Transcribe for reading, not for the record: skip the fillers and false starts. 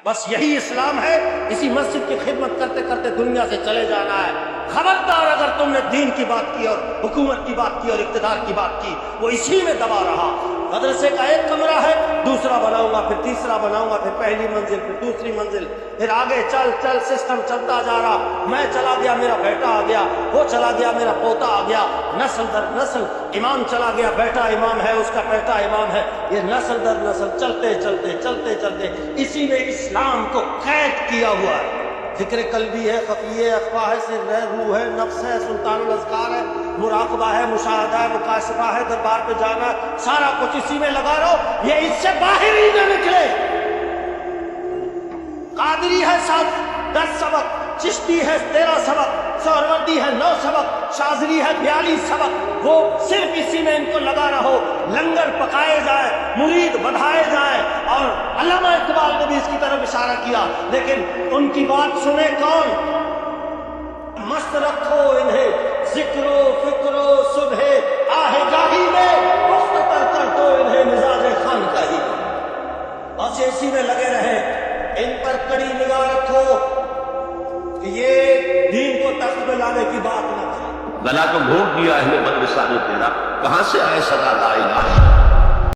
بس یہی اسلام ہے. اسی مسجد کی خدمت کرتے کرتے دنیا سے چلے جانا ہے. خبردار اگر تم نے دین کی بات کی اور حکومت کی بات کی اور اقتدار کی بات کی, وہ اسی میں دبا رہا. مدرسے کا ایک کمرہ ہے, دوسرا بناؤں گا, پھر تیسرا بناؤں گا, پھر پہلی منزل, پھر دوسری منزل, پھر آگے چل چل سسٹم چلتا جا رہا. میں چلا گیا, میرا بیٹا آ گیا, وہ چلا گیا, میرا پوتا آ گیا, نسل در نسل. امام چلا گیا, بیٹا امام ہے, اس کا بیٹا امام ہے. یہ نسل در نسل چلتے چلتے چلتے چلتے اسی میں اسلام کو قید کیا ہوا ہے. ذکر قلبی ہے, خفیہ ہے, اخفا ہے, سر ہے, روح ہے, نفس ہے, سلطان الاذکار ہے, مراقبہ ہے, مشاہدہ ہے, مکاشفہ ہے, دربار پہ جانا, سارا کچھ اسی میں لگا رہو. یہ اس سے باہر ہی نہ نکلے. قادری ہے 10 سبق, چشتی ہے 13 سبق, سہروردی ہے 9 سبق, شاذلی ہے 42 سبق. وہ صرف اسی میں ان کو لگا رہو. لنگر پکائے جائے, مرید بڑھائے جائیں. اور علامہ اقبال نے بھی اس کی طرف اشارہ کیا, لیکن ان کی بات سنے کون؟ مست رکھو انہیں ذکر و فکر و صبح آہ جاہی میں, مختتر کر دو انہیں مزاج خانقاہی میں. بس اسی میں لگے رہیں. ان پر کڑی نگاہ رکھو کہ یہ دین کو تخت میں لانے کی بات نہ کرے. گلا تو گھونٹ دیا اہل مدرسہ نے تیرا, کہاں سے آئے صدا لا الہ